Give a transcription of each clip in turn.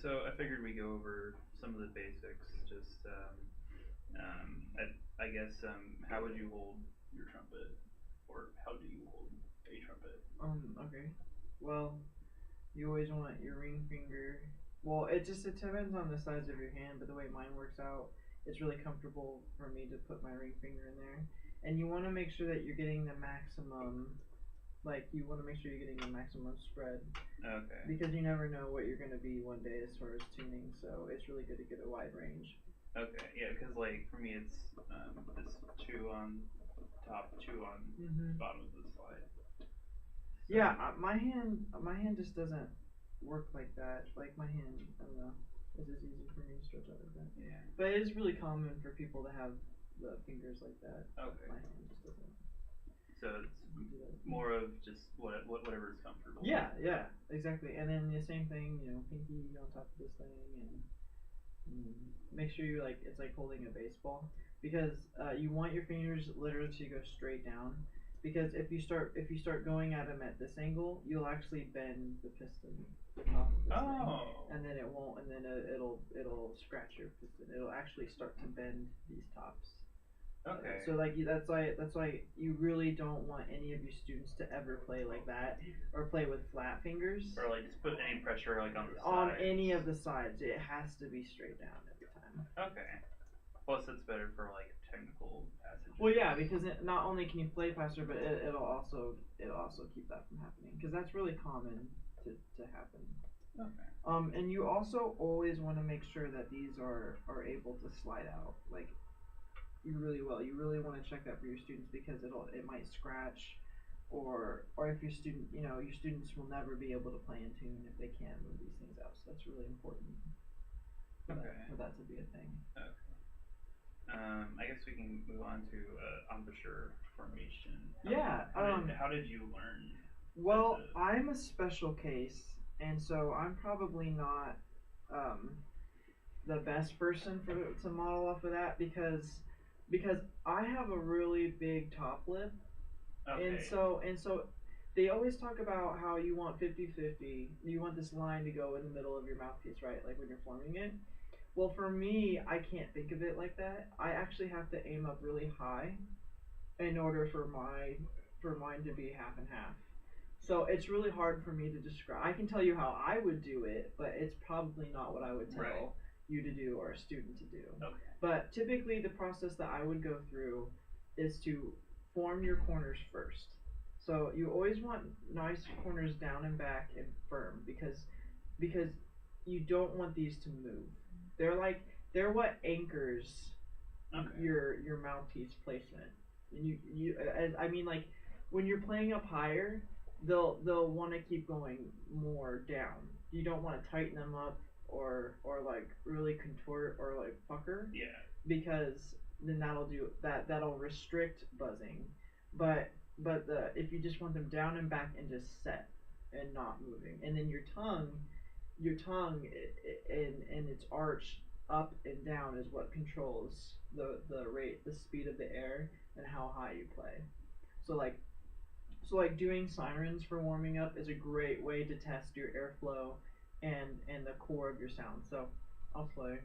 So I figured we go over some of the basics. Just I guess how would you hold your trumpet, or how do you hold a trumpet? Okay. Well, you always want your ring finger. Well, it depends on the size of your hand, but the way mine works out, it's really comfortable for me to put my ring finger in there. And you want to make sure that you're getting the maximum, like you want to make sure you're getting the maximum spread Okay. because you never know what you're going to be one day as far as tuning. So it's really good to get a wide range. Okay. Yeah, because like for me it's this two on top, two on bottom of the slide. So, Yeah, my hand just doesn't work like that. Like my hand, I don't know, it's just easy for me to stretch out like that. yeah. But it is really common for people to have the fingers like that. Okay. My hand just doesn't So it's do that. more of just whatever is comfortable. Yeah, exactly. And then the same thing, pinky on top of this thing, and make sure you like it's like holding a baseball because you want your fingers literally to go straight down. Because if you start going at them at this angle, you'll actually bend the piston off of this thing, Oh. and then it won't, and then it'll scratch your piston. It'll actually start to bend these tops. Okay. So like that's why you really don't want any of your students to ever play like that or play with flat fingers Or like just put any pressure like on the on sides. any of the sides. It has to be straight down every time. Okay. Plus, it's better for like technical passages. Well, yeah, because not only can you play faster, but it'll also keep that from happening because that's really common to happen. Okay. And you also always want to make sure that these are able to slide out. Like you really will. You really want to check that for your students because it might scratch, or if your students will never be able to play in tune if they can't move these things out. So that's really important Okay. for that to be a thing. Okay. I guess we can move on to embouchure formation. Yeah. How did you learn? Well, I'm a special case, and so I'm probably not the best person to model off of that because I have a really big top lip, Okay. and so they always talk about how you want 50-50. You want this line to go in the middle of your mouthpiece, right? Like when you're forming it. Well, for me, I can't think of it like that. I actually have to aim up really high in order for mine to be half and half. So it's really hard for me to describe. I can tell you how I would do it, but it's probably not what I would tell Right. you to do or a student to do. Okay. But typically, the process that I would go through is to form your corners first. So you always want nice corners down and back and firm because you don't want these to move. They're what anchors Okay. your mouthpiece placement. And I mean like when you're playing up higher, they'll want to keep going more down. You don't want to tighten them up or like really contort or like pucker Yeah. because then that'll restrict buzzing. But if you just want them down and back and just set and not moving, and then your tongue and its arch up and down is what controls the speed of the air and how high you play. So like doing sirens for warming up is a great way to test your airflow and the core of your sound. So I'll play.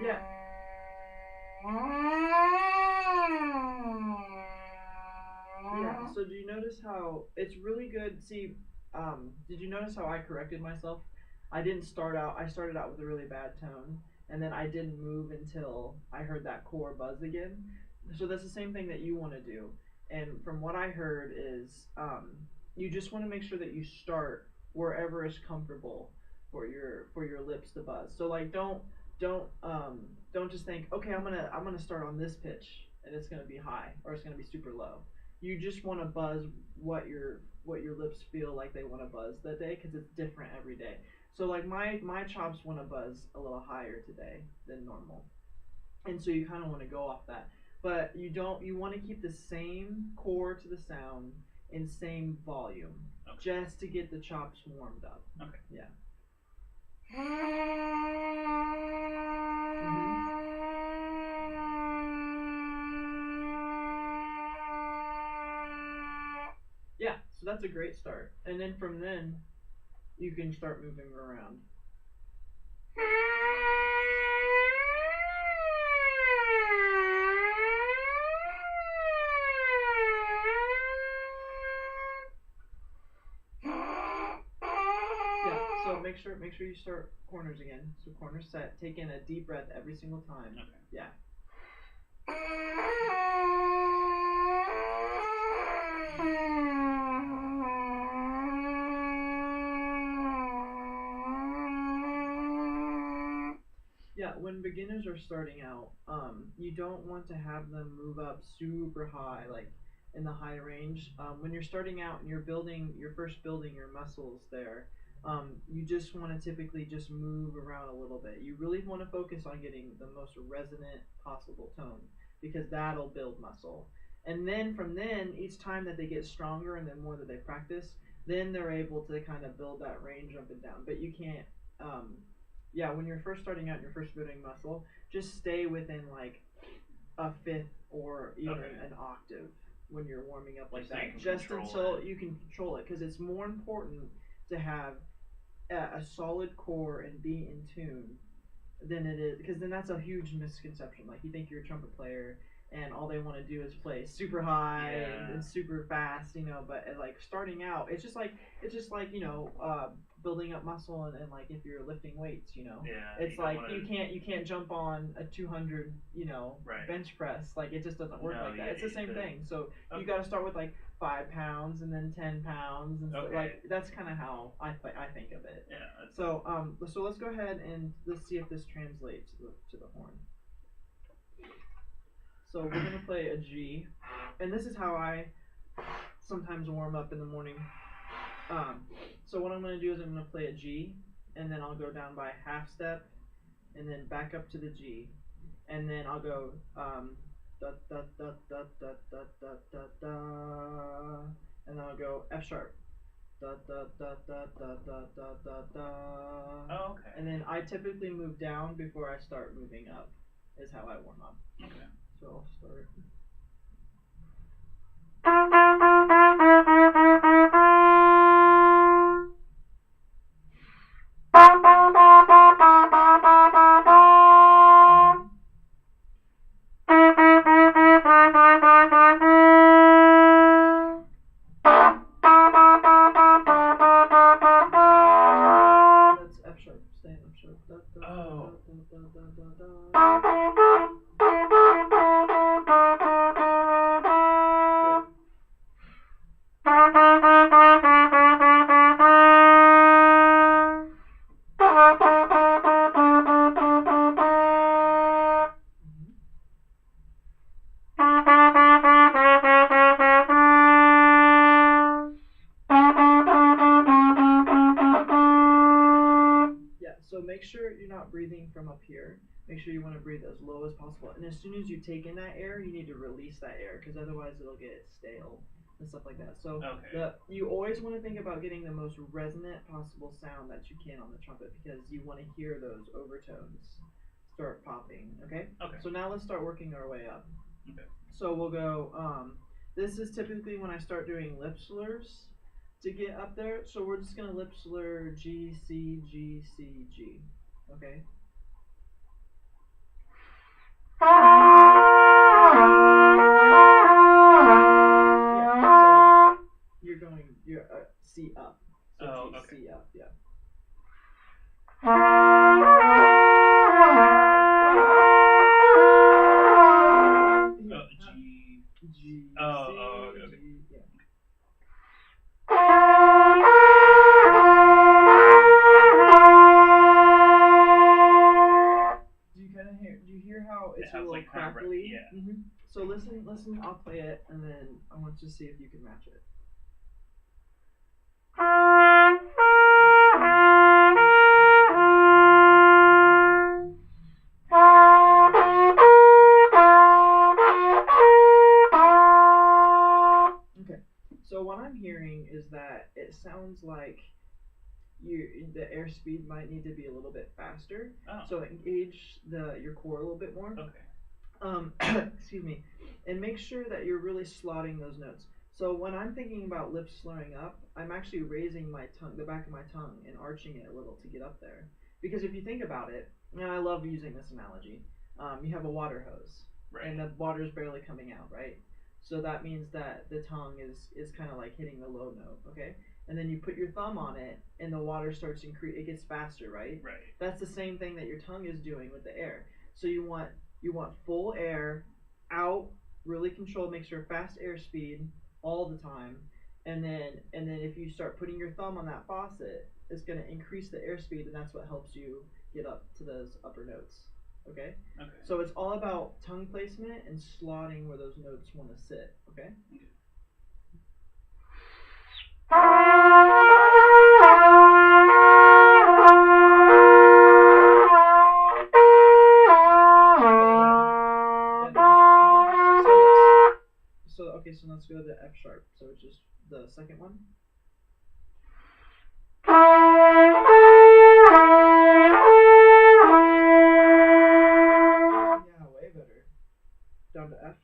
Yeah. Yeah. So do you notice how it's really good? See, did you notice how I corrected myself? I started out with a really bad tone, and then I didn't move until I heard that core buzz again. So that's the same thing that you want to do. And from what I heard is, you just want to make sure that you start wherever is comfortable for your lips to buzz. So like don't just think, okay, I'm gonna start on this pitch and it's gonna be high or it's gonna be super low. You just want to buzz what your lips feel like they want to buzz that day because it's different every day. So like my chops want to buzz a little higher today than normal, and so you kind of want to go off that. but you want to keep the same core to the sound and same volume, just to get the chops warmed up. Okay. Yeah. Yeah, so that's a great start. And then from then, you can start moving around. Yeah, so make sure you start corners again. So corner set, take in a deep breath every single time. Okay. Yeah. Yeah, when beginners are starting out, you don't want to have them move up super high, like in the high range. When you're starting out and you're first building your muscles there, you just want to typically just move around a little bit. You really want to focus on getting the most resonant possible tone because that'll build muscle. And then from then, each time that they get stronger and the more that they practice, then they're able to kind of build that range up and down. But you can't, yeah, when you're first starting out and you're first building muscle, just stay within like a fifth or even an octave when you're warming up like that, just until you can control it, because it's more important to have a solid core and be in tune than it is, because then that's a huge misconception. Like you think you're a trumpet player and all they want to do is play super high and super fast, you know. But like starting out, it's just like you know, building up muscle and like if you're lifting weights, you know, it's like you can't jump on a 200, you know, bench press. Like it just doesn't work like that. It's the same thing. So you got to start with like 5 pounds and then 10 pounds, and so, like that's kind of how I think of it. Yeah. So so let's go ahead and let's see if this translates to the horn. So we're gonna play a G, and this is how I sometimes warm up in the morning. So what I'm gonna do is I'm gonna play a G, and then I'll go down by half step, and then back up to the G, and then I'll go da da da da da da da da da, and then I'll go F sharp, da da da da da da da da da. Oh, okay. And then I typically move down before I start moving up. Is how I warm up. Okay. So I'll start. That's F sharp. Stay in F sharp. Da, da, oh. Da, da, da, da, da, da. So make sure you're not breathing from up here. Make sure you want to breathe as low as possible. And as soon as you take in that air, you need to release that air, because otherwise it'll get stale and stuff like that. So you always want to think about getting the most resonant possible sound that you can on the trumpet, because you want to hear those overtones start popping. Okay? So now let's start working our way up. Okay. So we'll go, this is typically when I start doing lip slurs to get up there. So we're just gonna lip slur G, C, G, C, G. Okay? Yeah, so you're C up. So G, C up, yeah. G, C, okay. G, yeah. Do you hear how it's a little like crackly? So listen, I'll play it, and then I want you to see if you can match it. So what I'm hearing is that it sounds like the airspeed might need to be a little bit faster. Oh. So engage your core a little bit more. Okay. Excuse me, and make sure that you're really slotting those notes. So when I'm thinking about lips slurring up, I'm actually raising my tongue, the back of my tongue, and arching it a little to get up there. Because if you think about it, and I love using this analogy, you have a water hose, right. and the water's barely coming out, right? So that means that the tongue is kind of like hitting the low note, okay? And then you put your thumb on it, and the water starts to increase. It gets faster, right? Right. That's the same thing that your tongue is doing with the air. So you want full air out, really controlled, make sure fast airspeed all the time, and then if you start putting your thumb on that faucet, it's going to increase the airspeed, and that's what helps you get up to those upper notes. Okay? Okay. So it's all about tongue placement and slotting where those notes want to sit. Okay? Okay. So let's go to F sharp. So it's just the second one. Yeah, way better. Down to F.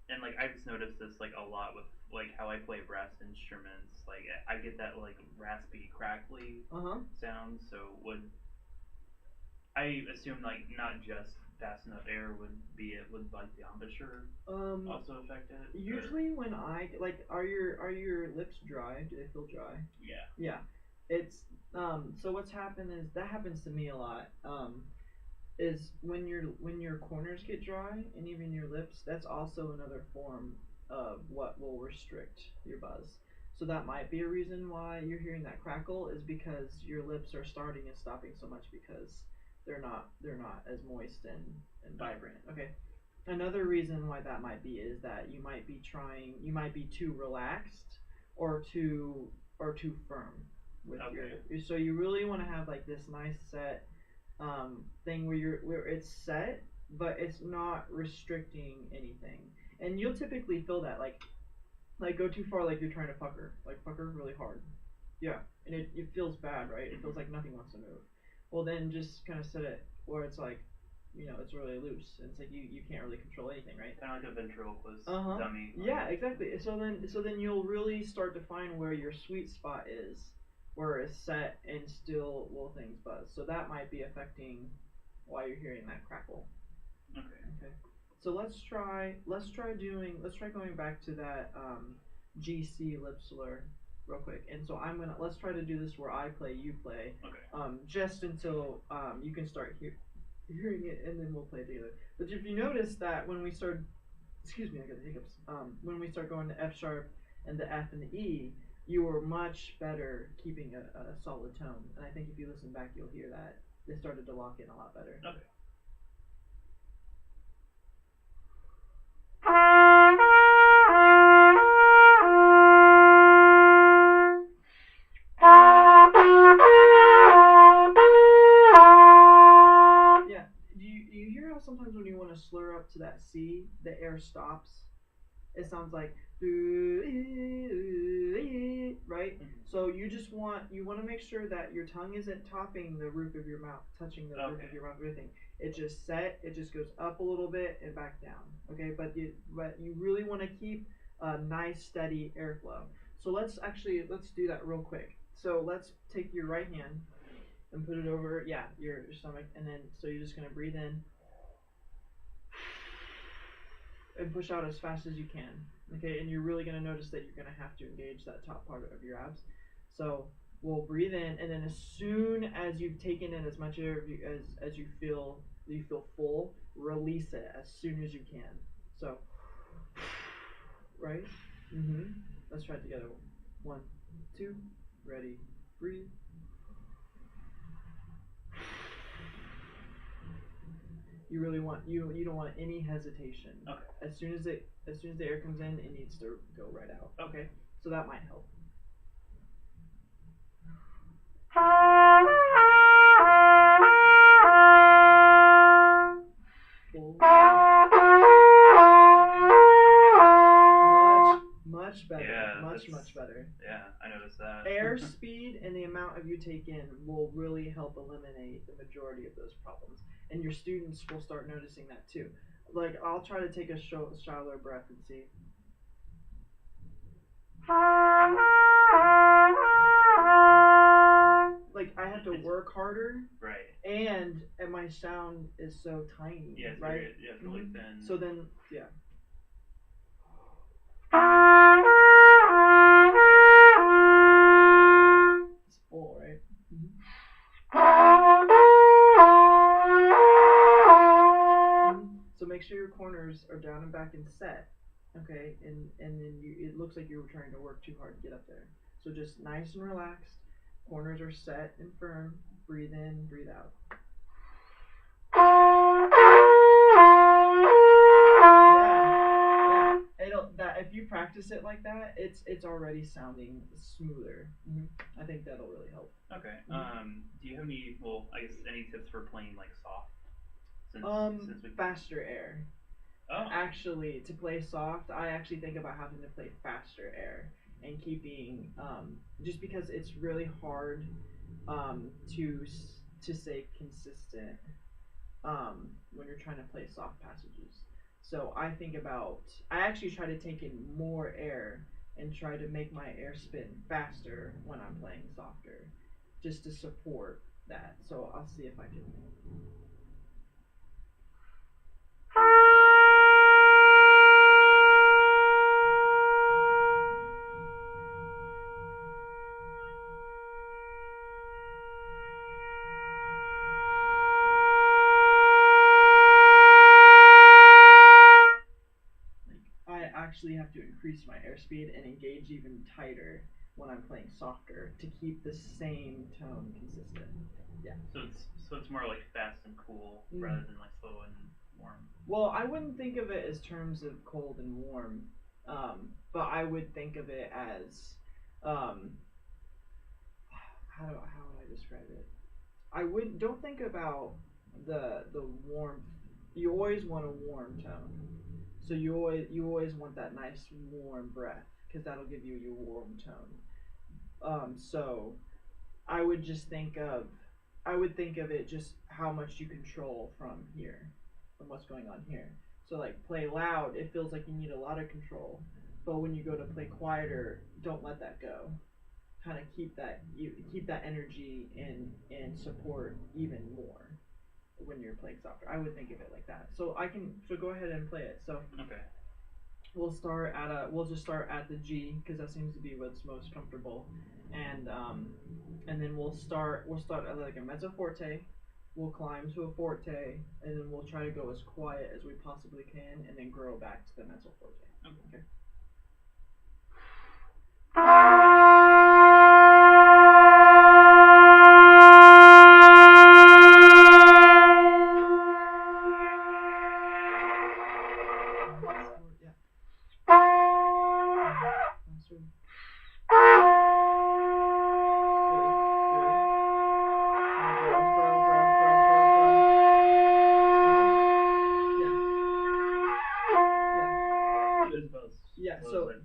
And like I just noticed this like a lot with like how I play brass instruments. Like I get that like raspy, crackly sound. So would I assume like not just fast enough air would like the embouchure also affect it? Usually when I like, are your lips dry? Do they feel dry? Yeah. Yeah. It's so what's happened is that happens to me a lot. Is when your corners get dry and even your lips, that's also another form of what will restrict your buzz. So that might be a reason why you're hearing that crackle, is because your lips are starting and stopping so much because they're not as moist and vibrant. Okay. Another reason why that might be is that you might be too relaxed or too firm with your, so you really want to have like this nice set thing where it's set but it's not restricting anything, and you'll typically feel that like go too far, like you're trying to pucker really hard, yeah, and it feels bad, right? It feels like nothing wants to move. Well, then just kind of set it where it's like, it's really loose, and it's like you can't really control anything, right? Kind of like a ventriloquist dummy. Yeah, exactly. So then you'll really start to find where your sweet spot is, where it's set and still will things buzz. So that might be affecting why you're hearing that crackle. Okay. So let's try going back to that GC lip slur real quick. And so let's try to do this where I play, you play. Okay. Just until you can start hearing it, and then we'll play together. But if you notice that when we start, excuse me, I got the hiccups. When we start going to F sharp and the F and the E, you were much better keeping a solid tone. And I think if you listen back, you'll hear that they started to lock in a lot better. Okay. Yeah. Do you hear how sometimes when you want to slur up to that C, the air stops? It sounds like right? So you want to make sure that your tongue isn't topping the roof of your mouth, touching the roof of your mouth or anything. It just goes up a little bit and back down. Okay, but you really want to keep a nice steady airflow. So let's do that real quick. So let's take your right hand and put it over your stomach, and then so you're just gonna breathe in and push out as fast as you can. Okay, and you're really going to notice that you're going to have to engage that top part of your abs. So we'll breathe in, and then as soon as you've taken in as much air as you feel full, release it as soon as you can. So, right? Let's try it together. 1, 2, ready, breathe. You really want you don't want any hesitation. Okay. As soon as the air comes in, it needs to go right out. Okay. So that might help. Much better. Yeah, much better. Yeah, I noticed that. Air speed and the amount of you take in will really help eliminate the majority of those problems. And your students will start noticing that too. Like, I'll try to take a shallower breath and see. Like, I have to work harder. Right. And my sound is so tiny. Yeah, right? It's really thin. So then, yeah. It's full, right? So make sure your corners are down and back and set, okay? And then it looks like you're trying to work too hard to get up there. So just nice and relaxed. Corners are set and firm. Breathe in, breathe out. If you practice it like that, it's already sounding smoother. I think that'll really help. Okay. Do you have any? Well, I guess any tips for playing like soft? Since faster air. Oh. Actually, to play soft, I actually think about having to play faster air and keeping just because it's really hard to stay consistent when you're trying to play soft passages. So I actually try to take in more air and try to make my air spin faster when I'm playing softer, just to support that. So I'll see if I can. I actually have to increase my airspeed and engage even tighter when I'm playing softer to keep the same tone consistent. Yeah. So it's more like fast and cool rather than like slow and warm. Well, I wouldn't think of it as terms of cold and warm, but I would think of it as how would I describe it? Don't think about the warmth. You always want a warm tone. So you always want that nice warm breath because that'll give you your warm tone. So I would think of it just how much you control from here, from what's going on here. So like play loud, it feels like you need a lot of control, but when you go to play quieter, don't let that go. Kind of keep that energy and support even more when you're playing softer. I would think of it like that. So go ahead and play it. So okay. We'll just start at the G because that seems to be what's most comfortable, and then we'll start at like a mezzo forte. We'll climb to a forte, and then we'll try to go as quiet as we possibly can, and then grow back to the mezzo forte. Okay.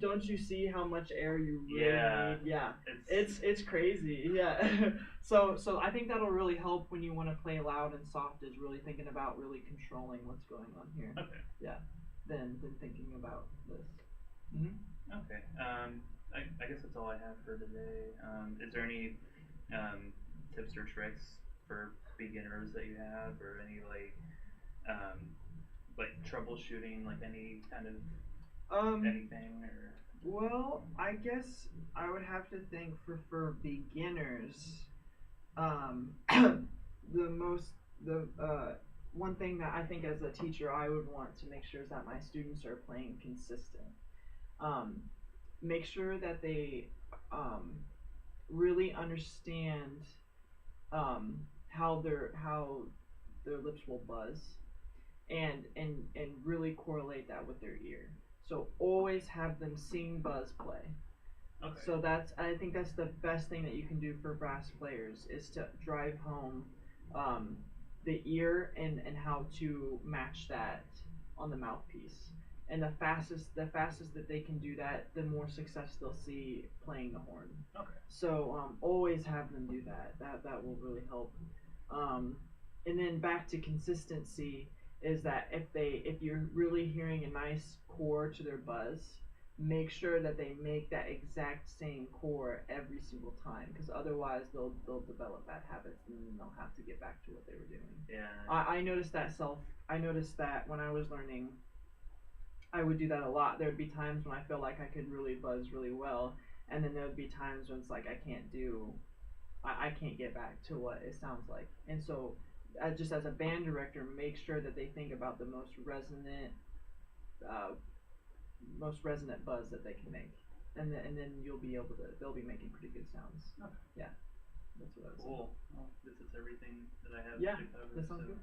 Don't you see how much air you really need? Yeah, it's crazy. Yeah, so I think that'll really help when you want to play loud and soft. Is really thinking about really controlling what's going on here. Okay. Yeah, than thinking about this. Okay. I guess that's all I have for today. Is there any tips or tricks for beginners that you have, or any like troubleshooting, like any kind of anything or? Well, I guess I would have to think for beginners, the one thing that I think as a teacher I would want to make sure is that my students are playing consistent. Make sure that they really understand how their lips will buzz, and really correlate that with their ear. So always have them sing, buzz, play. Okay. So I think that's the best thing that you can do for brass players is to drive home the ear and how to match that on the mouthpiece. And the fastest that they can do that, the more success they'll see playing the horn. Okay. So always have them do that. That will really help. And then back to consistency is that if you're really hearing a nice core to their buzz, make sure that they make that exact same core every single time, because otherwise they'll develop bad habits and then they'll have to get back to what they were doing. Yeah. I noticed that when I was learning, I would do that a lot. There would be times when I felt like I could really buzz really well, and then there would be times when it's like I can't get back to what it sounds like. And so, just as a band director, make sure that they think about the most resonant buzz that they can make, and then they'll be making pretty good sounds. Okay. Yeah, that's what I was saying. Cool. Well, this is everything that I have Yeah, to cover. that sounds so good.